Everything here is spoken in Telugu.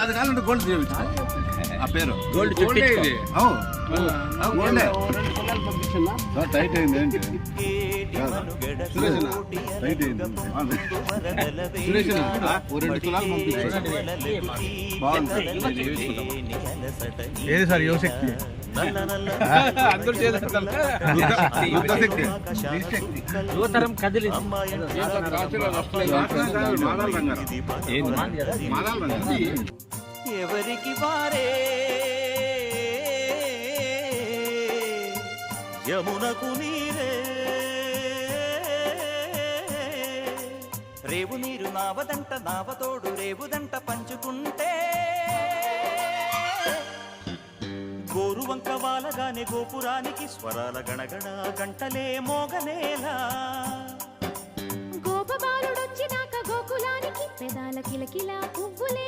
అది కావాలంటే గోల్డ్ చేయించు ఆ పేరు గోల్డ్ చుట్టూ గోల్డే టైట్ అయింది ఏంటి సురేష్ టైట్ అయింది సురేష్ 2 తులాలు పంపించండి బాగుంది ఏది సార్ యువశక్తి అందరూ చేస్తారు యువతరం కదిలి ఎవరికి వారే యమునకు నీరే రేవు నీరు నావదంట నావతోడు రేవుదంట పంచుకుంటే గోరువంక వాలగానే గోపురానికి స్వరాల గణగణ గంటలే మోగనేలా గోపబాలుడొచ్చినాక గోకులానికి పెదాల కిలకిల పువ్వులే